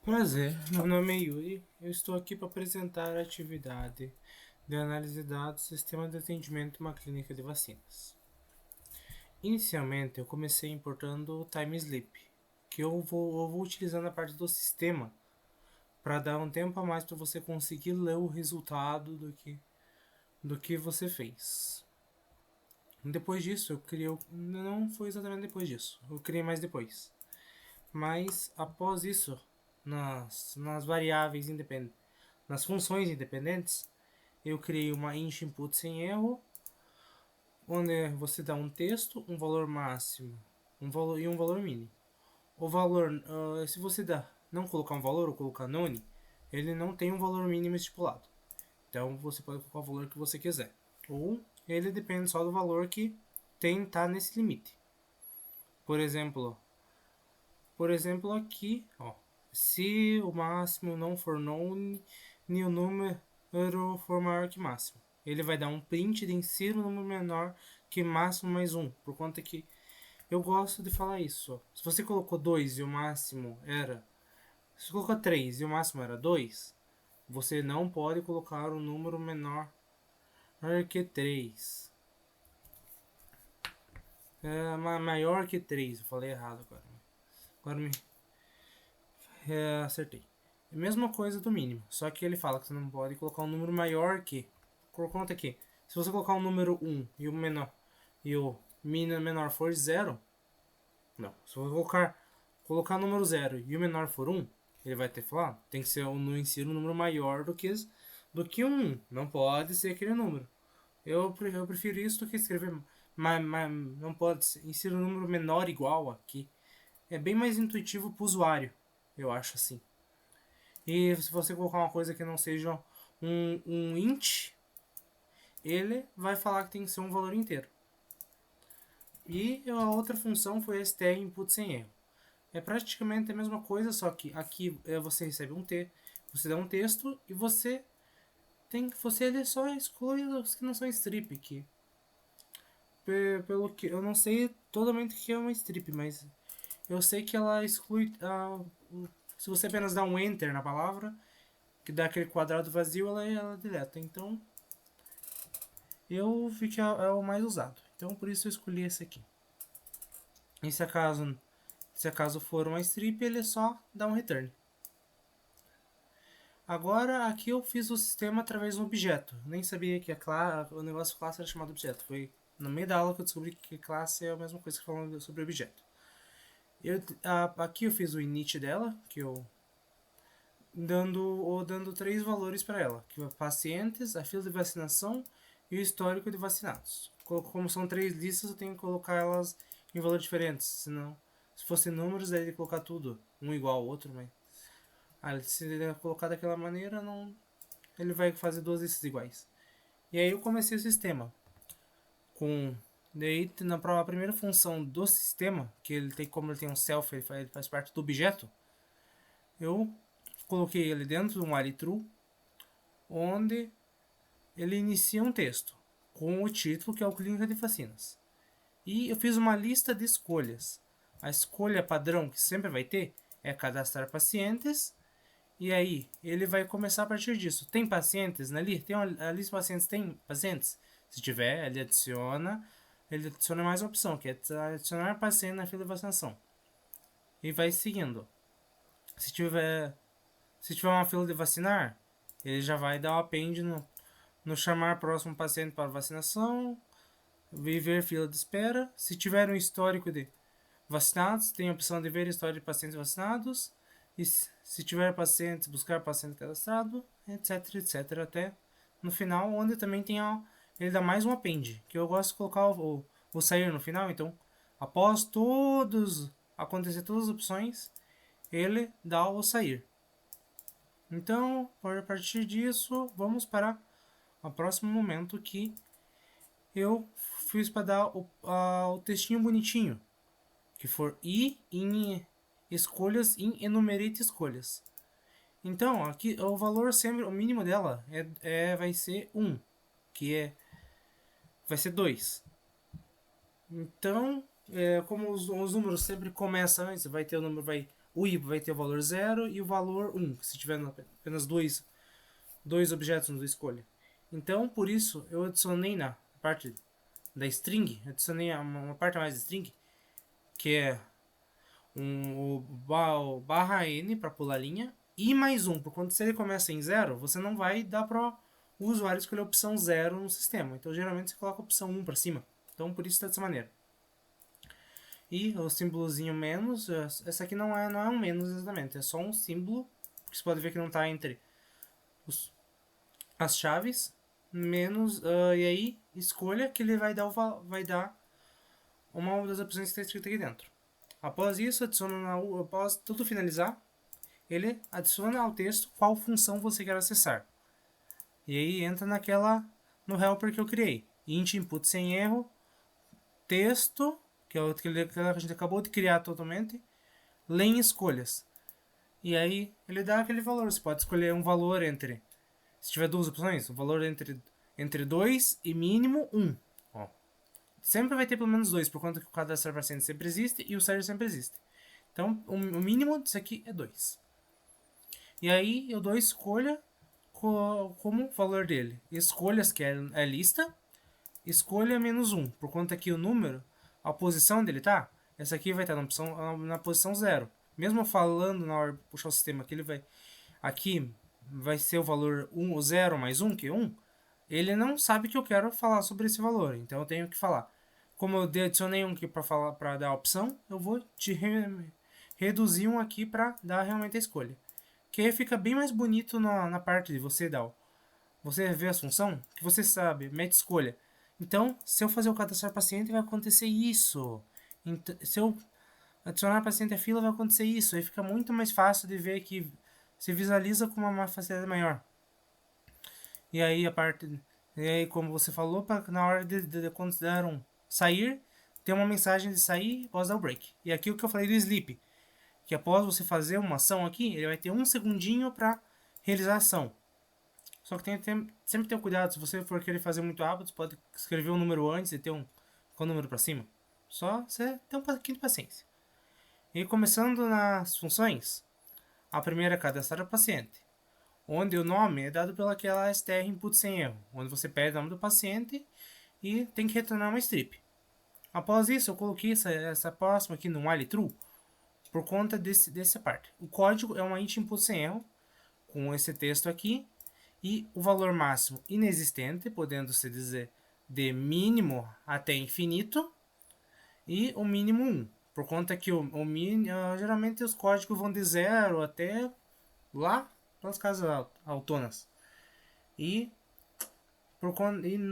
Prazer, meu nome é Yuri. Eu estou aqui para apresentar a atividade de análise de dados Sistema de Atendimento de uma Clínica de Vacinas. Inicialmente, eu comecei importando o Time Sleep, que eu vou utilizando a parte do sistema para dar um tempo a mais para você conseguir ler o resultado do que você fez. Depois disso, eu criei. Não foi exatamente depois disso, eu criei mais depois. Mas após isso, nas variáveis independentes, nas funções independentes, eu criei uma int input sem erro, onde você dá um texto, um valor máximo, um valor e um valor mínimo. O valor, se você não colocar um valor ou colocar none, ele não tem um valor mínimo estipulado. Então você pode colocar o valor que você quiser. Ou ele depende só do valor que tá nesse limite. Por exemplo, aqui, ó, se o máximo não for known e o número for maior que máximo, ele vai dar um print de insira um número menor que máximo mais 1, por conta que eu gosto de falar isso. Ó. Se você colocou 2 e o máximo era... Se você colocou 3 e o máximo era 2, você não pode colocar um número menor que 3. Maior que 3, eu falei errado agora. Agora me acertei. É a mesma coisa do mínimo, só que ele fala que você não pode colocar um número maior que. Por conta que, se você colocar um número 1 e o menor for 0, não. Se você colocar o número 0 e o menor for 1, ele vai ter que falar, tem que ser no ensino um número maior do que 1. Não pode ser aquele número. Eu prefiro isso do que escrever, mas não pode ser. Insira um número menor igual aqui. É bem mais intuitivo para o usuário, eu acho assim. E se você colocar uma coisa que não seja um int, ele vai falar que tem que ser um valor inteiro. E a outra função foi str input sem erro. É praticamente a mesma coisa, só que aqui você recebe você dá um texto e você ele só exclui os que não são strip aqui. Pelo que eu não sei totalmente o que é uma strip, mas eu sei que ela exclui se você apenas dá um enter na palavra, que dá aquele quadrado vazio, ela deleta. Então, eu vi que é o mais usado. Então, por isso eu escolhi esse aqui. E se acaso for uma strip, ele só dá um return. Agora, aqui eu fiz o sistema através de um objeto. Eu nem sabia que o negócio classe era chamado objeto. Foi no meio da aula que eu descobri que classe é a mesma coisa que falando sobre objeto. Aqui eu fiz o init dela, que eu dando 3 valores para ela, que é pacientes, a fila de vacinação e o histórico de vacinados. Como são 3 listas, eu tenho que colocar elas em valores diferentes, senão, se fossem números, daí de colocar tudo, um igual ao outro, mas se ele colocar daquela maneira, não, ele vai fazer 2 listas iguais. E aí eu comecei o sistema com daí na primeira função do sistema, que como ele tem um self, ele faz parte do objeto, eu coloquei ele dentro de um while true, onde ele inicia um texto com o título, que é o Clínica de Vacinas. E eu fiz uma lista de escolhas. A escolha padrão que sempre vai ter é cadastrar pacientes. E aí, ele vai começar a partir disso. Tem pacientes na lista? A lista de pacientes tem pacientes? Se tiver, ele adiciona mais uma opção, que é adicionar paciente na fila de vacinação. E vai seguindo. Se tiver uma fila de vacinar, ele já vai dar o append no chamar próximo paciente para vacinação, ver fila de espera. Se tiver um histórico de vacinados, tem a opção de ver história de pacientes vacinados. E se tiver pacientes, buscar paciente cadastrado, etc, etc, até no final, onde também tem ele dá mais um append, que eu gosto de colocar o sair no final. Então, após acontecer todas as opções, ele dá o sair. Então, a partir disso, vamos para o próximo momento, que eu fiz para dar o textinho bonitinho, que for em escolhas, em enumerate escolhas. Então, aqui o valor sempre, o mínimo dela vai ser 1, que vai ser 2. Então, como os números sempre começam antes, vai ter o número, o I vai ter o valor 0 e o valor 1, se tiver apenas dois objetos na escolha. Então, por isso, eu adicionei na parte da string, adicionei uma parte a mais de string, que é o barra n para pular a linha, e mais um, por quando se ele começa em 0, você não vai dar para o usuário escolher a opção 0 no sistema. Então, geralmente, você coloca a opção 1 para cima. Então, por isso está dessa maneira. E o símbolozinho menos, essa aqui não é um menos exatamente, é só um símbolo, que você pode ver que não está entre as chaves, menos, e aí escolha que ele vai dar uma das opções que está escrita aqui dentro. Após isso, após tudo finalizar, ele adiciona ao texto qual função você quer acessar. E aí entra no helper que eu criei. Int input sem erro, texto, que é o que a gente acabou de criar totalmente, len escolhas. E aí ele dá aquele valor. Você pode escolher um valor entre, se tiver duas opções, um valor entre 2 e mínimo 1. Ó. Sempre vai ter pelo menos 2, por conta que o cadastro paciente sempre existe e o server sempre existe. Então, o mínimo disso aqui é 2. E aí eu dou escolha como valor dele. Escolhas, que é lista, escolha menos 1, por conta que o número, a posição dele tá, essa aqui vai estar na posição 0. Mesmo falando na hora de puxar o sistema que ele vai, aqui vai ser o valor 1, o 0 mais 1, que é 1, ele não sabe que eu quero falar sobre esse valor, então eu tenho que falar. Como eu adicionei um aqui para dar a opção, eu vou reduzir um aqui para dar realmente a escolha. Que aí fica bem mais bonito na parte de você dar. Você vê a função, que você sabe, mete escolha. Então, se eu fazer o cadastrar paciente, vai acontecer isso. Então, se eu adicionar paciente à fila, vai acontecer isso. Aí fica muito mais fácil de ver que se visualiza com uma facilidade maior. E aí, como você falou, na hora de considerar sair, tem uma mensagem de sair após dar o break. E aqui o que eu falei do sleep, que após você fazer uma ação aqui, ele vai ter um segundinho para realizar a ação. Só que sempre ter cuidado, se você for querer fazer muito rápido, você pode escrever um número antes e ter um número para cima. Só você ter um pouquinho de paciência. E começando nas funções, a primeira é cadastrar o paciente, onde o nome é dado pelaquela str input sem erro, onde você pede o nome do paciente e tem que retornar uma strip. Após isso, eu coloquei essa próxima aqui no while true, por conta dessa parte. O código é uma int input sem erro, com esse texto aqui, e o valor máximo inexistente, podendo se dizer de mínimo até infinito, e o mínimo 1, por conta que geralmente os códigos vão de 0 até lá para as casas autônomas.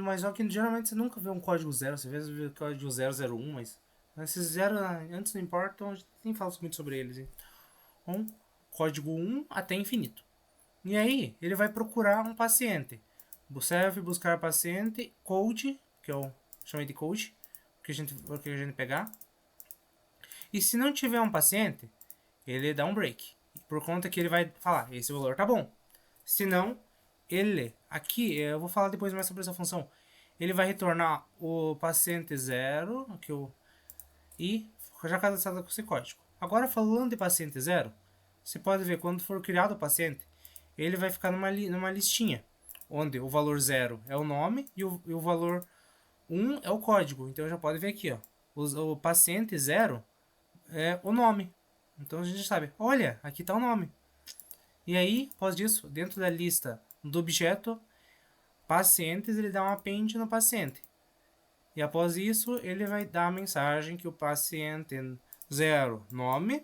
Mas só que geralmente você nunca vê um código 0, você vê o código 001, mas esses 0 antes não importam, a gente nem fala muito sobre eles. Então, código 1 até infinito. E aí, ele vai procurar um paciente. Serve buscar paciente, code, que eu chamei de code, que a gente pegar. E se não tiver um paciente, ele dá um break. Por conta que ele vai falar, esse valor tá bom. Se não, aqui, eu vou falar depois mais sobre essa função. Ele vai retornar o paciente 0, e já cadastrado com esse código. Agora, falando de paciente 0, você pode ver quando for criado o paciente, ele vai ficar numa listinha, onde o valor 0 é o nome e o valor 1 é o código. Então já pode ver aqui, ó, o paciente 0 é o nome. Então a gente sabe, olha, aqui está o nome. E aí, após disso, dentro da lista do objeto pacientes, ele dá um append no paciente. E após isso, ele vai dar a mensagem que o paciente 0, nome,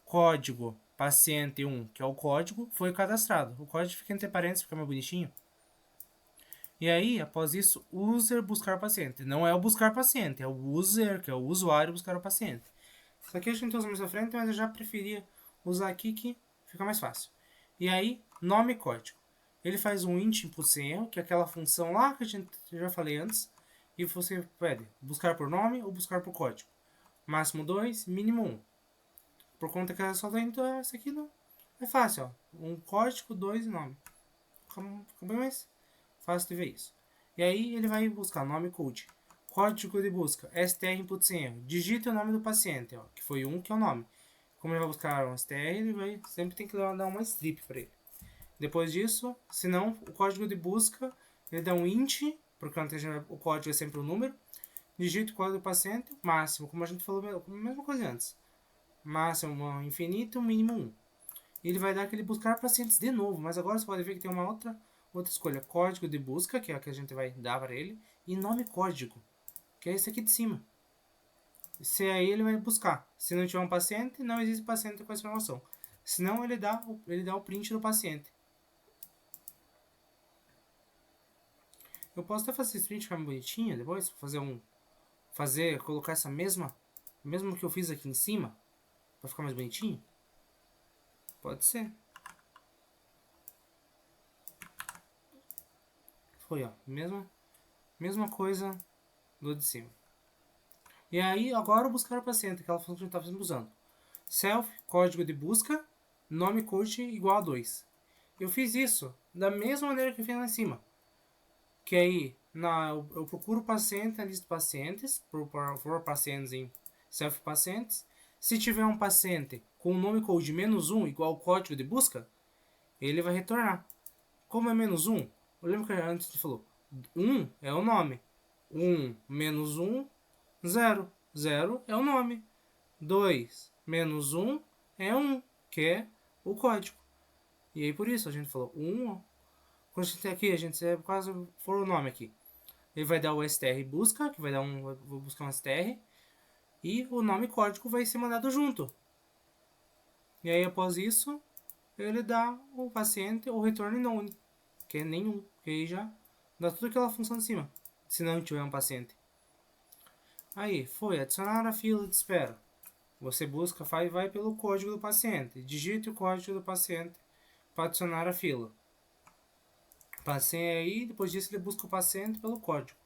código paciente 1, que é o código, foi cadastrado. O código fica entre parênteses, fica mais bonitinho. E aí, após isso, user buscar paciente. Não é o buscar paciente, é o user, que é o usuário buscar o paciente. Isso aqui a gente usa mais na frente, mas eu já preferia usar aqui que fica mais fácil. E aí, nome e código. Ele faz um int input sem erro, que é aquela função lá que eu já falei antes. E você pede buscar por nome ou buscar por código. Máximo 2, mínimo 1. Por conta que é só dentro, isso aqui não é fácil, ó. Um código, 2 e nome. Fica bem mais fácil de ver isso. E aí ele vai buscar nome e code. Código de busca, str input sem erro. Digite o nome do paciente, ó, que foi 1, que é o nome. Como ele vai buscar um str, ele vai sempre tem que dar uma strip para ele. Depois disso, se não, o código de busca, ele dá um int, porque o código é sempre um número, digita o código do paciente, máximo, como a gente falou, a mesma coisa antes. Máximo infinito, mínimo 1. E ele vai dar aquele buscar pacientes de novo, mas agora você pode ver que tem uma outra escolha. Código de busca, que é a que a gente vai dar para ele, e nome código, que é esse aqui de cima. Se aí ele vai buscar. Se não tiver um paciente, não existe paciente com essa informação. Senão ele dá o print do paciente. Eu posso até fazer esse print ficar bonitinho depois, colocar essa mesmo que eu fiz aqui em cima, para ficar mais bonitinho. Pode ser. Foi, ó, mesma coisa do de cima. E aí, agora o buscar o paciente, aquela função que a gente estava usando. Self, código de busca, nome coach igual a 2. Eu fiz isso da mesma maneira que eu fiz lá em cima. Que aí, eu procuro o paciente na lista de pacientes, for pacientes em self pacientes. Se tiver um paciente com o nome code -1 igual ao código de busca, ele vai retornar. Como é -1, eu lembro que antes a gente falou, 1 é o nome. 1 menos 1, 0. 0 é o nome. 2 menos 1 é 1, que é o código. E aí por isso a gente falou 1. Quando a gente tem aqui, a gente quase for o nome aqui. Ele vai dar o str busca, que vai dar vou buscar um str, e o nome código vai ser mandado junto. E aí após isso, ele dá o paciente o return none, que é nenhum, que aí já dá tudo aquela função de cima, se não tiver um paciente. Aí, foi adicionar a fila de espera. Você busca, vai pelo código do paciente, digite o código do paciente para adicionar a fila. Passei aí, depois disso ele busca o paciente pelo código.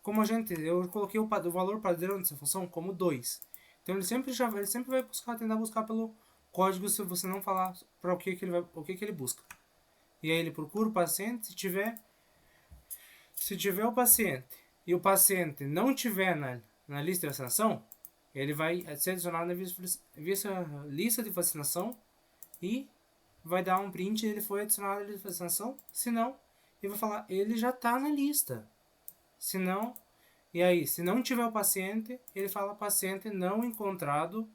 Como eu coloquei o valor padrão dessa função como 2. Então ele sempre vai tentar buscar pelo código se você não falar para o que ele busca. E aí ele procura o paciente, se tiver o paciente e o paciente não tiver na lista de vacinação, ele vai ser adicionado na lista de vacinação e vai dar um print, ele foi adicionado na lista de vacinação, se não, ele vai falar, ele já está na lista. Se não, e aí, se não tiver o paciente, ele fala paciente não encontrado.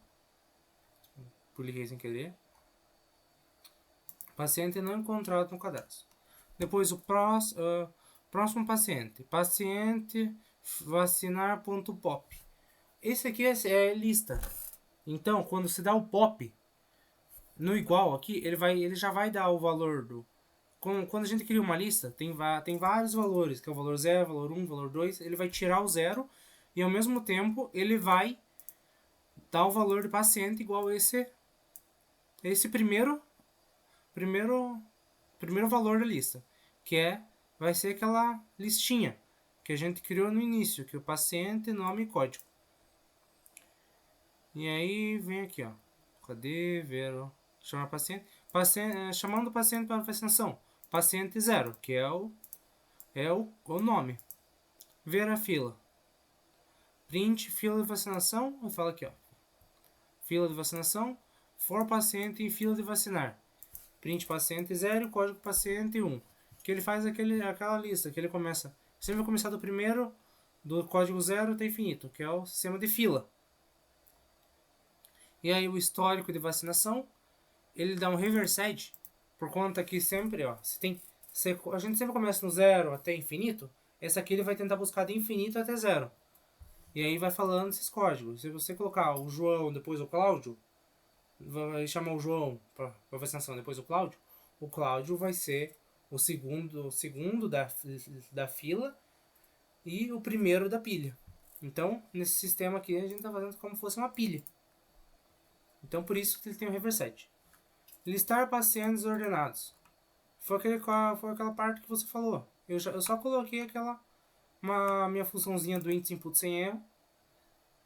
Publiquei sem querer. Paciente não encontrado no cadastro. Depois o próximo paciente. Paciente vacinar.pop. Esse aqui é a lista. Então, quando se dá o pop no igual aqui, ele já vai dar o valor do... Quando a gente cria uma lista, tem vários valores, que é o valor 0, valor 1, valor 2. Ele vai tirar o 0 e ao mesmo tempo ele vai dar o valor de paciente igual a esse primeiro valor da lista, que vai ser aquela listinha que a gente criou no início, que é o paciente, nome e código. E aí vem aqui, ó. Cadê? Ver, chamar paciente. Chamando o paciente para vacinação. Paciente 0, que é o nome. Ver a fila. Print fila de vacinação. Eu falo aqui, ó. Fila de vacinação. For paciente em fila de vacinar. Print paciente 0, código paciente 1. Que ele faz aquela lista, que ele começa. Sempre vai começar do primeiro, do código 0 até infinito, que é o sistema de fila. E aí o histórico de vacinação, ele dá um reversed, por conta que sempre, ó, a gente sempre começa no 0 até infinito, esse aqui ele vai tentar buscar de infinito até 0. E aí vai falando esses códigos. Se você colocar o João, depois o Cláudio, vai chamar o João para vacinação, depois o Cláudio vai ser o segundo da fila e o primeiro da pilha. Então, nesse sistema aqui, a gente está fazendo como se fosse uma pilha. Então, por isso que ele tem o reverset. Listar pacientes ordenados. Foi aquela parte que você falou. Eu só coloquei minha funçãozinha do índice input sem erro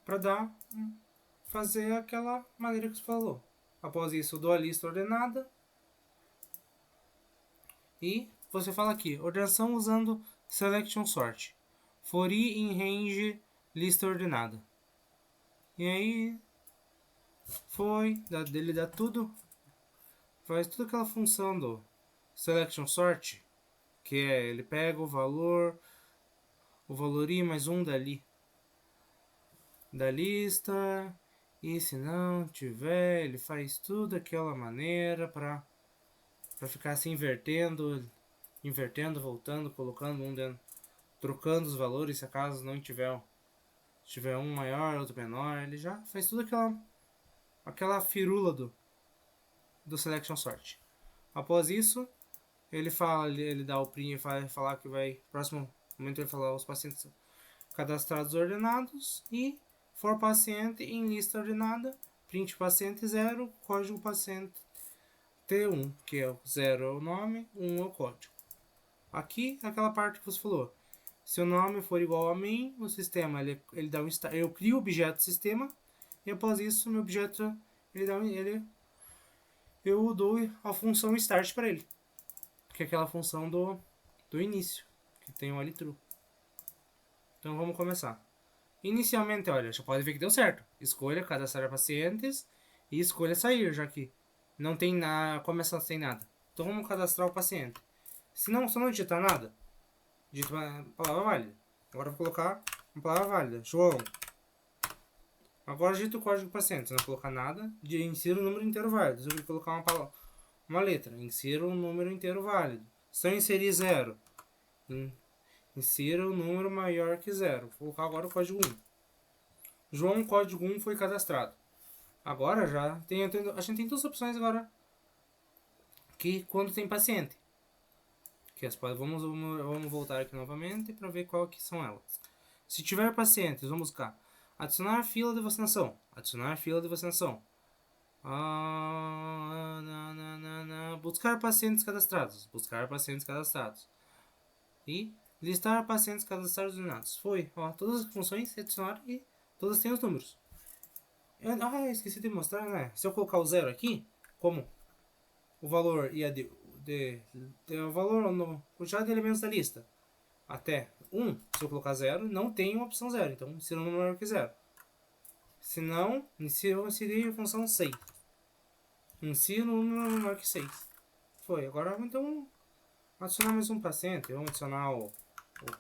para fazer aquela maneira que você falou. Após isso, eu dou a lista ordenada. E você fala aqui, ordenação usando selection sort. For i in range lista ordenada. E aí Ele dá tudo, faz toda aquela função do selection sort, que é ele pega o valor I mais um da lista, e se não tiver, ele faz tudo daquela maneira para ficar se invertendo, voltando, colocando um dentro, trocando os valores se acaso não tiver um maior, outro menor, ele já faz tudo aquela firula do selection sort. Após isso, ele dá o print, vai falar que vai, próximo momento ele vai falar os pacientes cadastrados ordenados e for paciente em lista ordenada, print paciente 0, código paciente T1, que é o 0 é o nome, 1 é o código. Aqui, aquela parte que você falou, se o nome for igual a main, o sistema ele dá um start, eu crio o objeto sistema e após isso meu objeto eu dou a função start para ele, que é aquela função do início, que tem o true. Então vamos começar. Inicialmente, olha, já pode ver que deu certo. Escolha cadastrar pacientes e escolha sair, já que não tem nada, começa sem nada. Então vamos cadastrar o paciente. Se não digitar nada, digita uma palavra válida. Agora eu vou colocar uma palavra válida. João. Agora digita o código do paciente. Se não colocar nada, insira o número inteiro válido. Se eu colocar uma letra, insira o número inteiro válido. Se eu inserir 0, insira o número maior que 0. Vou colocar agora o código 1. João, código 1 foi cadastrado. Agora já tem, a gente tem duas opções agora. Que quando tem paciente. Vamos voltar aqui novamente para ver qual que são elas. Se tiver pacientes, vamos buscar adicionar fila de vacinação. Adicionar fila de vacinação. Buscar pacientes cadastrados. Buscar pacientes cadastrados. E listar pacientes cadastrados ordenados. Foi. Ó, todas as funções adicionaram e todas têm os números. Esqueci de mostrar, né? Se eu colocar o 0 aqui, como o valor ia o valor no quantidade de elementos da lista até 1, se eu colocar 0, não tem uma opção 0, então insira um número maior que 0. Se não, eu inseri a função 6. Insira um número maior que 6. Foi, agora então adicionar mais um paciente. Vamos adicionar o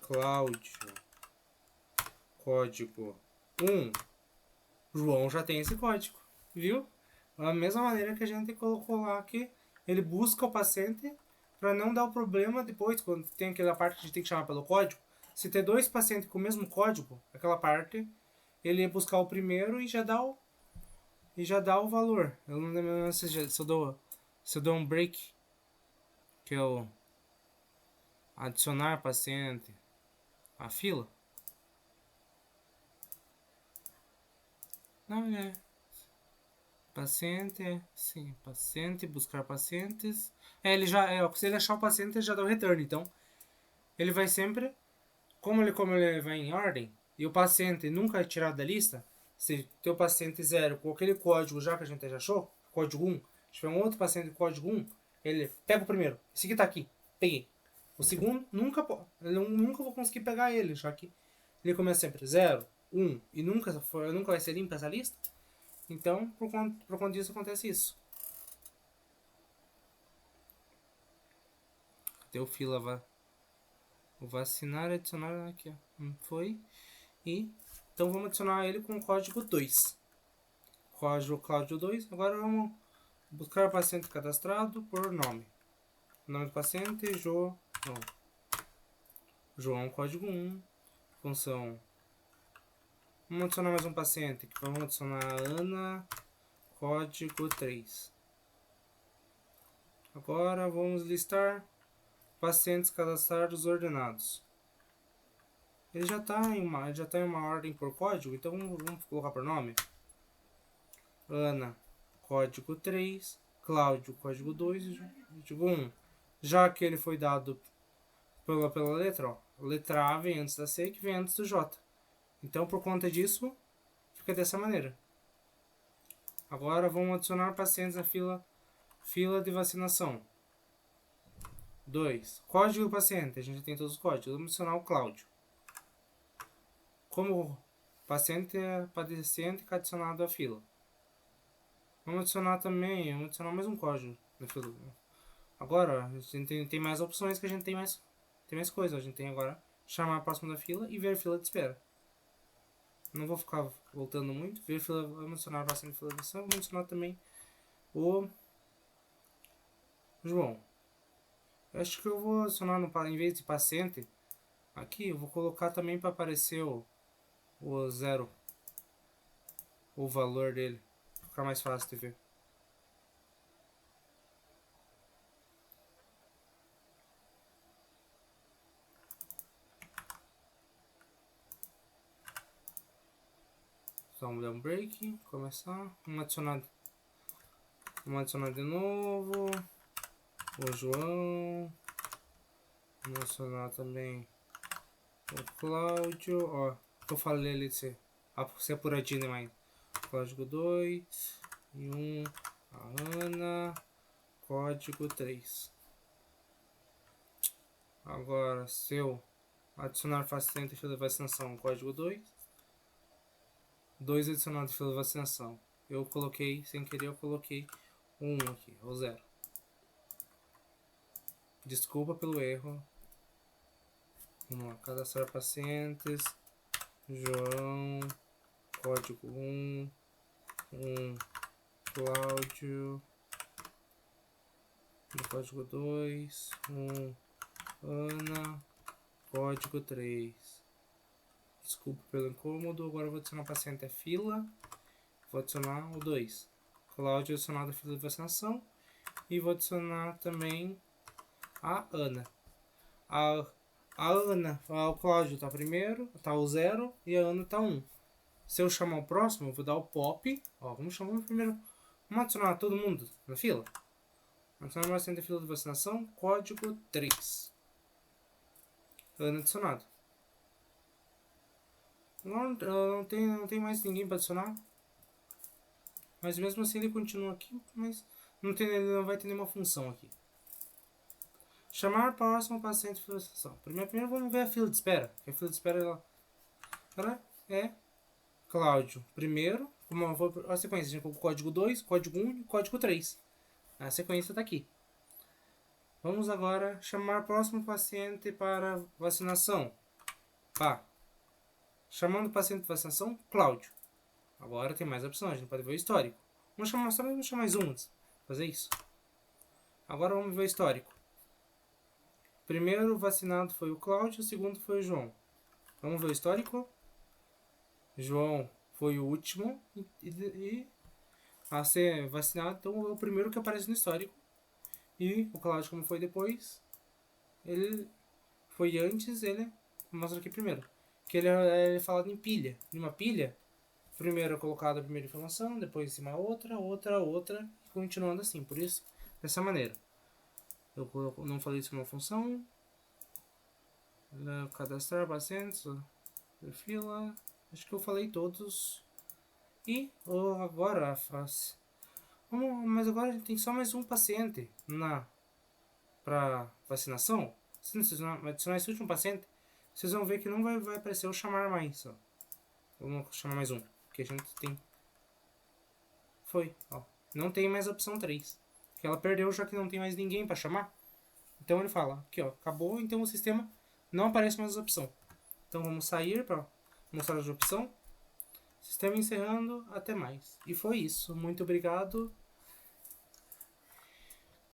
Cláudio, código 1. João já tem esse código, viu? Da mesma maneira que a gente colocou lá que ele busca o paciente para não dar o problema depois, quando tem aquela parte que a gente tem que chamar pelo código. Se ter dois pacientes com o mesmo código, aquela parte, ele ia buscar o primeiro e já dá o valor. Eu não lembro se eu dou um break, que é o adicionar paciente à fila. Não, é paciente, sim, paciente, buscar pacientes. Se ele achar o paciente, ele já dá o return. Então, ele vai sempre, como ele vai em ordem, e o paciente nunca é tirado da lista, se tem o paciente 0 com aquele código já que a gente já achou, código 1, se tiver um outro paciente com código 1, ele pega o primeiro. Esse aqui tá aqui, peguei. O segundo, eu nunca vou conseguir pegar ele, já que ele começa sempre 0, 1 e nunca vai ser limpa essa lista. Então, por conta disso, acontece isso. Deu fila, vou vacinar, adicionar aqui, ó. Foi. E, então, vamos adicionar ele com o código 2. Código Cláudio 2. Agora, vamos buscar paciente cadastrado por nome. Nome do paciente, João. João, código 1. Função. Vamos adicionar mais um paciente. Vamos adicionar Ana, código 3. Agora vamos listar pacientes cadastrados ordenados. Ele já está em uma ordem por código, então vamos colocar por nome. Ana, código 3. Cláudio, código 2 e código 1. Já que ele foi dado pela letra, ó, letra A vem antes da C, que vem antes do J. Então, por conta disso, fica dessa maneira. Agora, vamos adicionar pacientes na fila de vacinação. 2. Código do paciente. A gente já tem todos os códigos. Vamos adicionar o Cláudio. Como paciente é paciente adicionado à fila. Vamos adicionar também, vamos adicionar mais um código na fila. Agora, a gente tem mais opções que a gente tem mais coisas. A gente tem agora chamar a próxima da fila e ver a fila de espera. Não vou ficar voltando muito. Ver a fila, vamos adicionar a próxima fila de espera. Vamos adicionar também o João. Eu acho que eu vou adicionar, em vez de paciente, aqui eu vou colocar também para aparecer o zero, o valor dele. Ficar mais fácil de ver. Então, vamos dar um break, começar. Vamos adicionar de novo o João. Vamos adicionar também o Cláudio. Ó, eu falei ali de ser apuradinho demais. Código 2 e 1. A Ana. Código 3. Agora, se eu adicionar facilmente fila de vacinação, código 2. 2 adicionado de fila de vacinação. Eu coloquei, sem querer, eu coloquei 1 aqui, ou 0. Desculpa pelo erro. Vamos lá, cadastrar pacientes. João. Código 1. Cláudio. Código 2. Ana. Código 3. Desculpa pelo incômodo. Agora eu vou adicionar paciente a fila. Vou adicionar o 2. Cláudio adicionado a fila de vacinação. E vou adicionar também a Ana. A Ana, o Cláudio tá primeiro, tá o 0 e a Ana tá 1. Se eu chamar o próximo, eu vou dar o pop. Ó, vamos chamar o primeiro. Vamos adicionar todo mundo na fila. Adicionar mais da fila de vacinação, código 3. Ana adicionado. Não tem mais ninguém para adicionar. Mas mesmo assim ele continua aqui, mas ele não vai ter nenhuma função aqui. Chamar próximo paciente de fila de vacinação. Primeiro vamos ver a fila de espera. A fila de espera ela é Cláudio primeiro. Como for a sequência, a gente colocou código 2, código 1 e código 3. A sequência está aqui. Vamos agora chamar próximo paciente para vacinação. Pá. Chamando o paciente de vacinação, Cláudio. Agora tem mais opções, a gente pode ver o histórico. Vamos chamar mais um antes. Fazer isso. Agora vamos ver o histórico. Primeiro vacinado foi o Cláudio, o segundo foi o João. Vamos ver o histórico. João foi o último a ser vacinado, então é o primeiro que aparece no histórico. E o Cláudio, como foi depois, ele foi antes, ele mostra aqui primeiro. Que ele é falado em pilha. Em uma pilha, primeiro é colocada a primeira informação, depois em cima outra, e continuando assim. Por isso, dessa maneira. Eu não falei isso uma função. Cadastrar pacientes, fila. Acho que eu falei todos. E agora faz. Mas agora a gente tem só mais um paciente para vacinação. Se vocês adicionar esse último paciente, vocês vão ver que não vai aparecer o chamar mais. Ó. Vamos chamar mais um. Porque a gente tem. Foi, ó. Não tem mais a opção 3. Que ela perdeu já que não tem mais ninguém para chamar. Então ele fala, aqui ó, acabou, então o sistema não aparece mais a opção. Então vamos sair para mostrar a opção. Sistema encerrando, até mais. E foi isso. Muito obrigado.